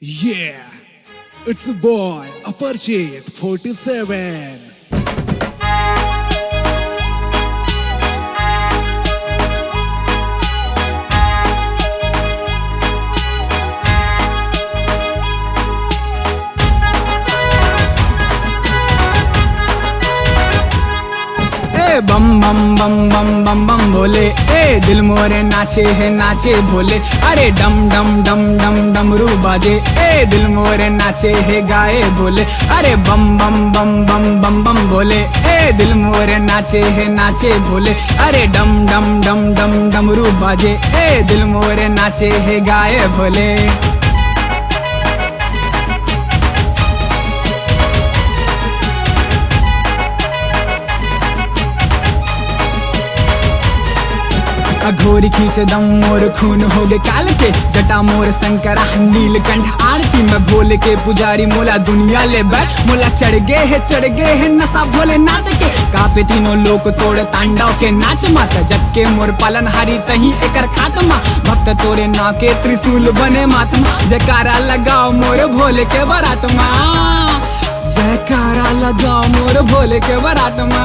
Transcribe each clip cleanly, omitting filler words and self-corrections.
Yeah, it's a boy, Aparjit 47. बम बम बम बम बम बम भोले ए दिल मोरे नाचे है नाचे भोले। अरे डम डम डम डम डमरू बाजे ए दिल मोरे नाचे है गाए भोले। अरे बम बम बम बम बम बम भोले ए दिल मोरे नाचे है नाचे भोले। अरे डम डम डम डम डमरू बाजे ए दिल मोरे नाचे है गाए भोले। घोरी खींच दम मोर खून हो गए काल के जटा मोर शंकरा नीलकंठ आरती में भोले के पुजारी मोला दुनिया ले बैठ मोला चढ़ गए है नशा भोले नाथ के। कापे तीनों लोक तोड़ तांडव के नाच माता जग के मोर पालन हारी तही एकर खात्मा। भक्त तोरे ना के त्रिशूल बने मातमा जयकारा लगाओ मोर भोले के बरातमा। जयकारा लगाओ मोर भोले के बरातमा।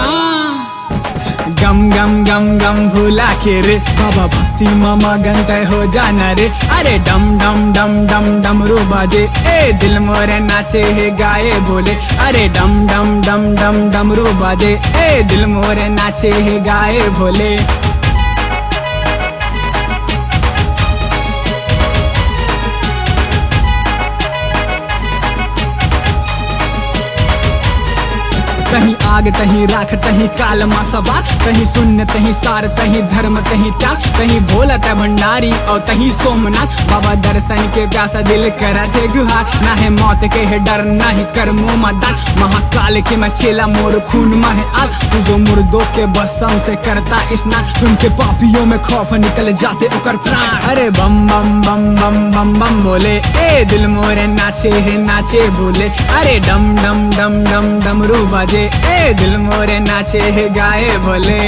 गम गम गम गम भूला के रे बाबा भक्ति मामा गंतय हो जाना रे। अरे डम डम डम डम डमरू बाजे ए दिल मोरे नाचे है गाए भोले। अरे डम डम डम डम डमरू बाजे ए दिल मोरे नाचे है गाए भोले। कहीं आग तहीं राख तहीं काल मा सवार कहीं शून्य तहीं सार तहीं धर्म तहीं त्याग। कहीं भोला तय भंडारी और तहीं सोमनाथ बाबा दर्शन के प्यासा दिल करा थे गुहार। ना है मौत के है डर ना ही कर्मों में दान महाकाल के मैं चेला मोर खून में है आग। तू जो मुर्दों के बसम से करता स्नान सुन के पापियों में खौफ निकल जाते उकर प्राण। अरे बम बम बम बम बम बम बोले ए दिल मोरे नाचे है नाचे भोले। अरे डम डम डम डम डमरू बाजे ए दिल मोरे नाचे है गाए भोले।